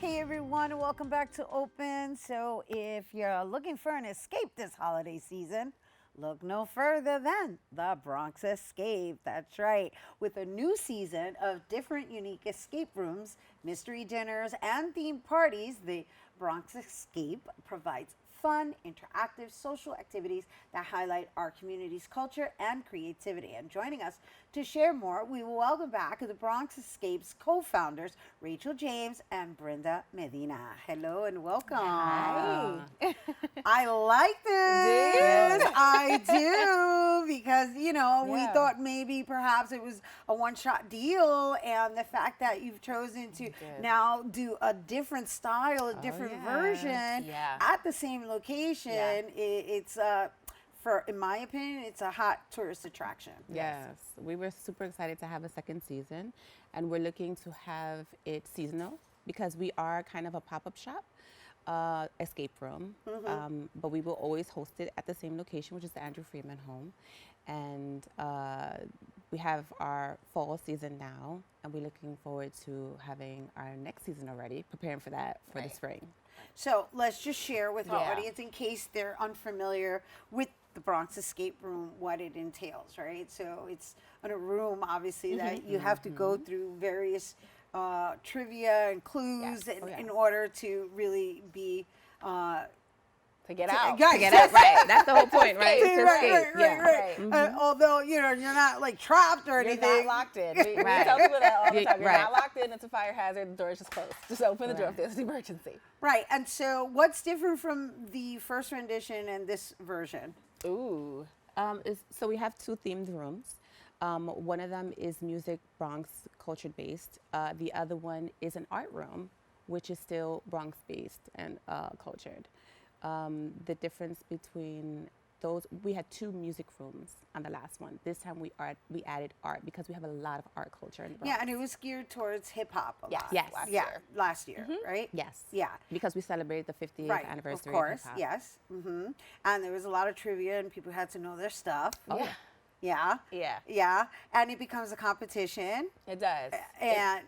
Hey everyone, welcome back to Open. So if you're looking for an escape this holiday season, look no further than the Bronx Escape. That's right. With a new season of different unique escape rooms, mystery dinners, and themed parties, the Bronx Escape provides fun, interactive social activities that highlight our community's culture and creativity. And joining us to share more, we will welcome back the Bronx Escape's co-founders, Rachael James and Brenda Medina. Hello and welcome. Hi. I like this. I do, because, we thought maybe perhaps it was a one-shot deal, and the fact that you've chosen to now do a different style, a different version at the same location, it's in my opinion, it's a hot tourist attraction. Yes, we were super excited to have a second season, and we're looking to have it seasonal because we are kind of a pop-up shop. Escape room, but we will always host it at the same location, which is the Andrew Freeman home. And we have our fall season now, and we're looking forward to having our next season already, preparing for that for the spring. So let's just share with our audience, in case they're unfamiliar with the Bronx Escape Room, what it entails, right? So it's in a room, obviously, that you have to go through various trivia and clues in order to really be to get out. To get out, right. That's the whole point, right? Right. Although, you're not like trapped or anything. You're not locked in. We tell people that all the time. You're not locked in. It's a fire hazard. The door is just closed. Just open the door if there's an emergency. Right. And so what's different from the first rendition and this version? Ooh. So we have two themed rooms. One of them is music Bronx culture based. The other one is an art room, which is still Bronx based and cultured. The difference between those, we had two music rooms on the last one. This time we added art because we have a lot of art culture in the Bronx. Yeah, and it was geared towards hip hop a lot. Yes. Last year, right? Yes. Yeah. Because we celebrated the 50th anniversary of course, hip hop. yes. And there was a lot of trivia, and people had to know their stuff. Oh, yeah. Yeah. And it becomes a competition. It does. And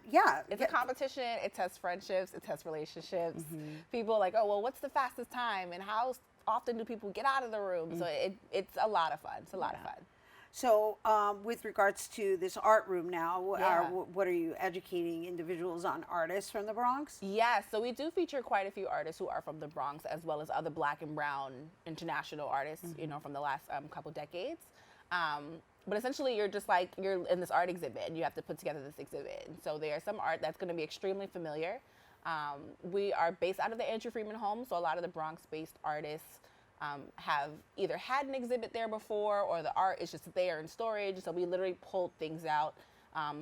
it's a competition. It tests friendships. It tests relationships. People are like, oh, well, what's the fastest time? And how often do people get out of the room? So it's a lot of fun. It's a lot of fun. So with regards to this art room now, what are you educating individuals on, artists from the Bronx? Yes, so we do feature quite a few artists who are from the Bronx, as well as other Black and Brown international artists, from the last couple decades. But essentially, you're in this art exhibit, and you have to put together this exhibit. And so there's some art that's going to be extremely familiar. We are based out of the Andrew Freeman home, so a lot of the Bronx-based artists have either had an exhibit there before, or the art is just there in storage. So we literally pulled things out,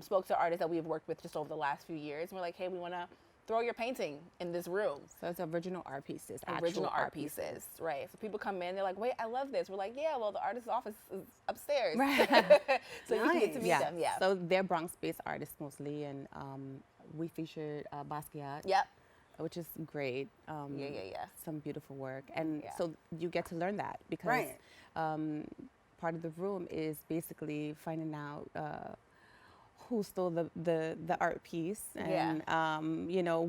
spoke to artists that we've worked with just over the last few years, and we're like, hey, we want to throw your painting in this room. So it's original art pieces. Original art pieces, right. So people come in, they're like, wait, I love this. We're like, yeah, well, the artist's office is upstairs. Right. So you can get to meet them, So they're Bronx-based artists mostly, and we featured Basquiat. Yep. Which is great. Some beautiful work. And so you get to learn that because part of the room is basically finding out who stole the art piece and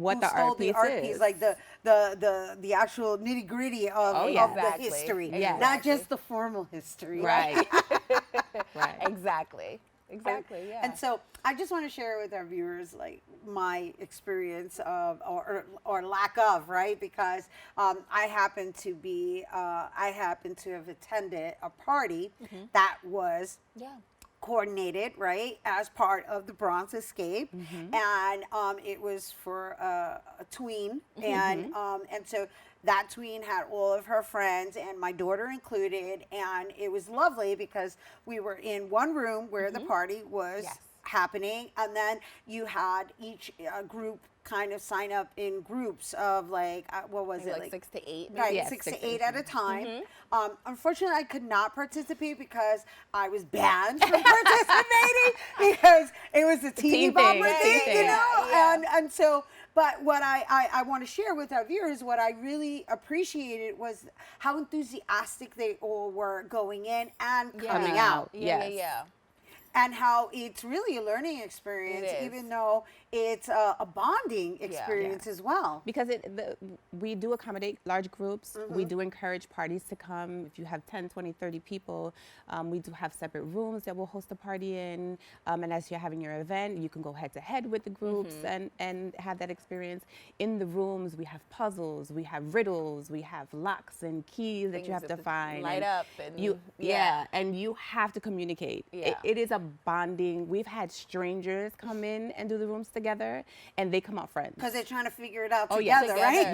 what the art piece is. Like the actual nitty gritty of the history, not just the formal history. Right. Right. Exactly. Yeah. And so I just want to share with our viewers like my experience of or lack of, right? Because I happen to have attended a party that was coordinated, right, as part of the Bronx Escape, and it was for a tween, and so that tween had all of her friends and my daughter included, and it was lovely because we were in one room where the party was happening, and then you had each group kind of sign up in groups of like what was maybe it like 6 to 8, right? Yeah, 6 to 8 at a time. Unfortunately, I could not participate because I was banned from participating because it was a teeny bopper thing, and so. But what I want to share with our viewers, what I really appreciated was how enthusiastic they all were going in and coming out. Yeah. and how it's really a learning experience, It is. even though it's a bonding experience as well. Because we do accommodate large groups. We do encourage parties to come. If you have 10, 20, 30 people, we do have separate rooms that we'll host a party in. And as you're having your event, you can go head to head with the groups and have that experience. In the rooms, we have puzzles, we have riddles, we have locks and keys that you have to find. Light up and and you have to communicate. Yeah. It is a bonding. We've had strangers come in and do the rooms together, and they come out friends. Because they're trying to figure it out yeah. together, right?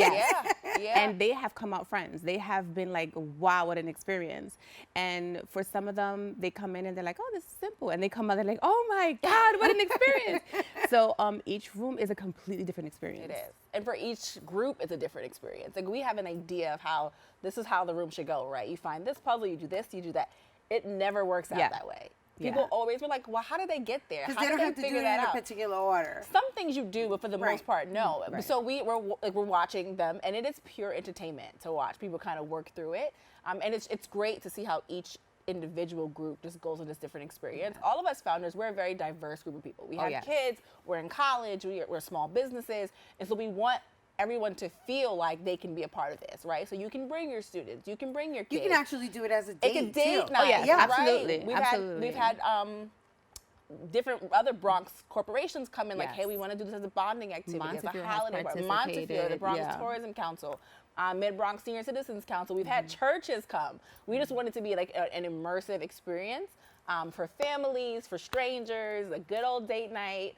Yeah. And they have come out friends. They have been like, wow, what an experience. And for some of them, they come in and they're like, oh, this is simple. And they come out, they're like, oh my God, what an experience. So each room is a completely different experience. It is. And for each group, it's a different experience. Like, we have an idea of how this is how the room should go, right? You find this puzzle, you do this, you do that. It never works out that way. People always were like, well, how did they get there? Because How they did don't have to do figure it that in a out? particular order. Some things you do, but for the most part, no. Right. So we're watching them, and it is pure entertainment to watch people kind of work through it. And it's great to see how each individual group just goes on this different experience. All of us founders, we're a very diverse group of people. We have kids, we're in college, we're small businesses, and so we want everyone to feel like they can be a part of this, right? So you can bring your students, you can bring your kids. You can actually do it as a date, It's a date too. night, absolutely, right? absolutely. We've had different other Bronx corporations come in like, Yes. hey, we want to do this as a bonding activity, as a Montefiore has holiday. Montefiore, the participated, Bronx yeah. Tourism Council, Mid-Bronx Senior Citizens Council. We've had churches come. We just want it to be like an immersive experience for families, for strangers, a good old date night.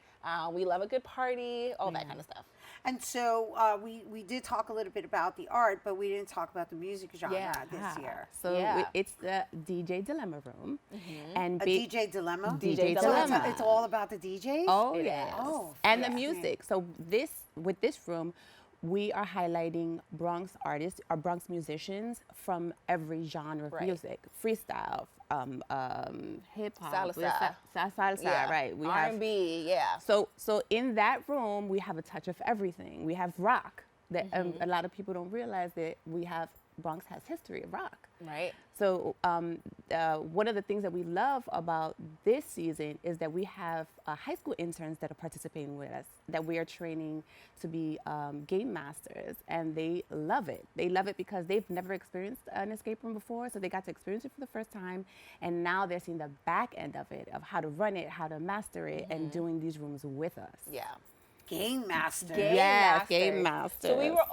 We love a good party, all that kind of stuff. And so we did talk a little bit about the art, but we didn't talk about the music genre this year. So Yeah. it's the DJ Dilemma room. And A DJ dilemma? DJ So Dilemma. it's all about the DJs? Oh, It yes. is. Oh, And the fascinating. music. So with this room, we are highlighting Bronx artists or Bronx musicians from every genre of Right. music. Freestyle, hip hop, Salsa. salsa, right? We have R&B, yeah. so in that room, we have a touch of everything. We have rock that a lot of people don't realize that Bronx has history of rock. Right. So one of the things that we love about this season is that we have high school interns that are participating with us, that we are training to be game masters, and they love it. They love it because they've never experienced an escape room before, so they got to experience it for the first time, and now they're seeing the back end of it, of how to run it, how to master it, and doing these rooms with us. Yeah. Game master. Yes, game masters. So we were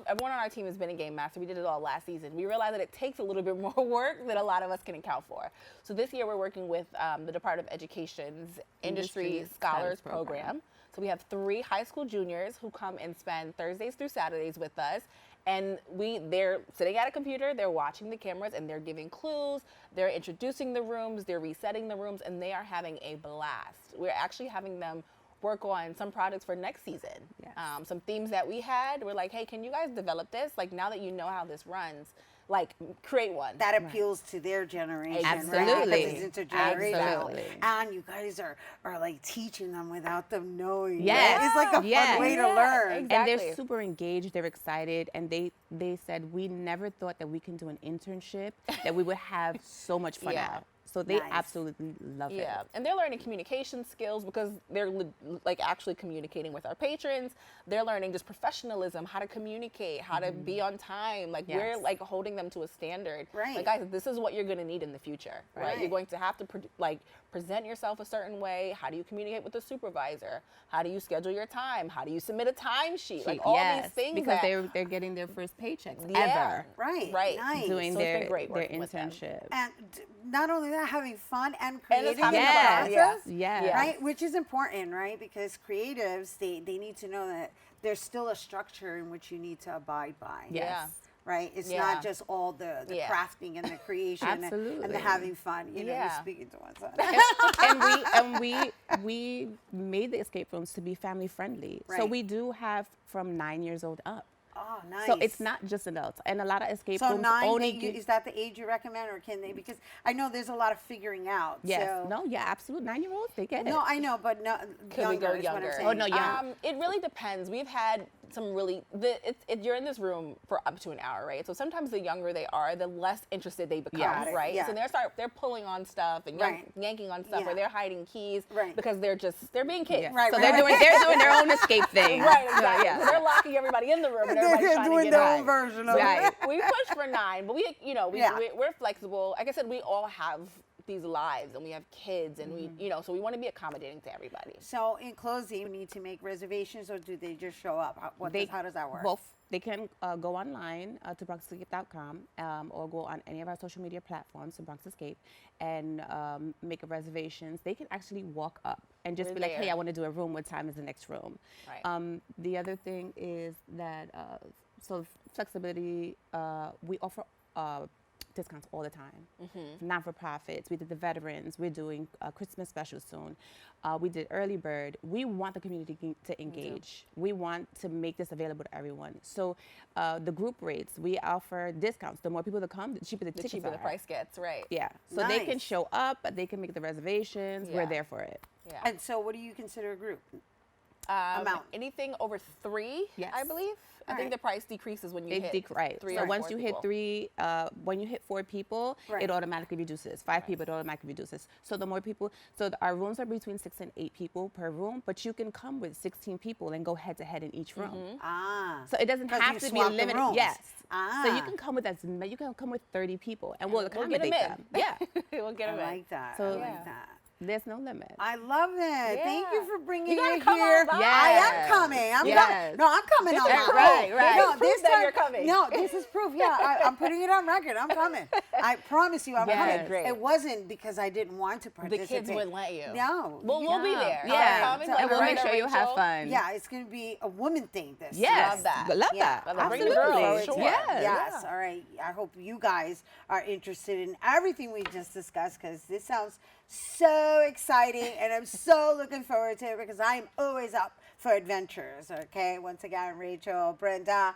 everyone on our team has been a game master. We did it all last season. We realized that it takes a little bit more work than a lot of us can account for. So this year we're working with the Department of Education's Industry Scholars Program. So we have 3 high school juniors who come and spend Thursdays through Saturdays with us. And they're sitting at a computer, they're watching the cameras, and they're giving clues, they're introducing the rooms, they're resetting the rooms, and they are having a blast. We're actually having them work on some projects for next season. Yes. Some themes that we had, we're like, hey, can you guys develop this? Like, now that you know how this runs, like, create one. That appeals to their generation, right? Absolutely. Because it's intergenerational. Absolutely. And you guys are like teaching them without them knowing. Yes. It's like a fun way to learn. exactly. And they're super engaged, they're excited, and they said, we never thought that we can do an internship, that we would have so much fun Yeah. at. So they Nice. absolutely love it. Yeah, and they're learning communication skills because they're like actually communicating with our patrons. They're learning just professionalism, how to communicate, how to be on time. Like we're Yes. like holding them to a standard. Right. Like, guys, this is what you're going to need in the future. Right. Right. You're going to have to present yourself a certain way. How do you communicate with the supervisor? How do you schedule your time? How do you submit a timesheet? Like all these things. because that, they're getting their first paychecks Yeah. ever Right. Right. Nice. doing So it's been their great working with them. internship. And not only that, having fun and And creating it's in having the fun, process. yes. Yes. Yeah. Right, which is important, right? Because creatives, they need to know that there's still a structure in which you need to abide by. Yes. Yeah. Right, it's Yeah. not just all the Yeah. crafting and the creation and the Absolutely. having fun. You know, Yeah. you're speaking to one side. and we made the escape rooms to be family friendly. So Right. we do have from 9 years old up. Oh, nice. So it's not just adults. And a lot of escape So rooms 9, only is that the age you recommend, or can they? Because I know there's a lot of figuring out. Yes. So. No, yeah, absolutely. 9-year-olds, they get it. No, I know, but no, Could we go is what I'm younger? saying. Oh, no, yeah. It really depends. We've had some really you're in this room for up to an hour, right? So sometimes the younger they are, the less interested they become, Got it, right? yeah. So they're pulling on stuff and Right. yanking on stuff, Yeah. or they're hiding keys Right. because they're being kids. Yeah. Right, So right, they're doing their own escape thing. Right, exactly. Yeah. So they're locking everybody in the room and They're everybody's trying to doing get their out. own version of Right. it. We push for 9, but Yeah. we're flexible. Like I said, we all have these lives and we have kids and Mm-hmm. we so we want to be accommodating to everybody. So in closing, you need to make reservations, or do they just show up? How does that work? Both. They can go online to BronxEscape.com or go on any of our social media platforms to Bronx Escape and make a reservations. They can actually walk up and just We're be like, hey, there. I want to do a room. What time is the next room? Right. The other thing is that so flexibility. We offer discounts all the time. Non-for-profits. We did the veterans. We're doing Christmas special soon. We did early bird. We want the community to engage. We want to make this available to everyone. So the group rates, we offer discounts. The more people that come, the cheaper the tickets cheaper are. the price gets, right? Yeah. So they can Nice. show up. They can make the reservations. Yeah. We're there for it. Yeah. And so, what do you consider a group? Amount. Anything over 3, Yes. I believe. I All think right. the price decreases when you hit Right. 3 So or once 4 you people. hit 3, when you hit 4 people, Right. it automatically reduces. 5 people, it automatically reduces. So the more people, our rooms are between 6 and 8 people per room, but you can come with 16 people and go head to head in each room. So it doesn't 'Cause have you to be swap the limited. rooms. Yes. So you Ah. can come with you can come with 30 people, and we'll We'll get accommodate them in. them. Yeah. We'll get I them in. like that. So- I Yeah. like that. There's no limit. I love it. Thank you Yeah. for bringing You gotta it come here. on by. I am Yes. coming. I'm Yes. coming. No, I'm coming This on is my proof. Right, own. right. No, This is this proof that time, you're coming. No, this is proof. Yeah, I'm putting it on record. I'm coming. I promise you, I'm Yes. coming. Great. It wasn't because I didn't want to The participate. kids wouldn't let you. No. Well, we'll be there. Yeah. Come So- like And we'll make Brenda, sure you have Rachael. fun. Yeah, it's going to be a woman thing this Yes. Love that. Love Yeah. that. Love it. Bring the Absolutely. girls, sure. Yes. Yes. All right. I hope you guys are interested in everything we just discussed, because this sounds so exciting, and I'm so looking forward to it because I'm always up for adventures. Okay. Once again, Rachael, Brenda,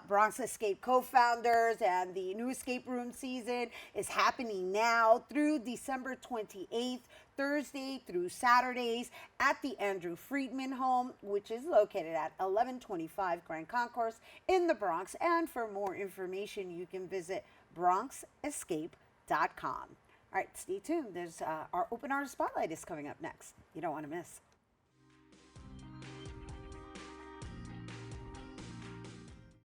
Bronx Escape co-founders, and the new escape room season is happening now through December 28th. Thursday through Saturdays at the Andrew Friedman home, which is located at 1125 Grand Concourse in the Bronx. And for more information, you can visit BronxEscape.com. All right, stay tuned. There's our Open Artist Spotlight is coming up next. You don't want to miss.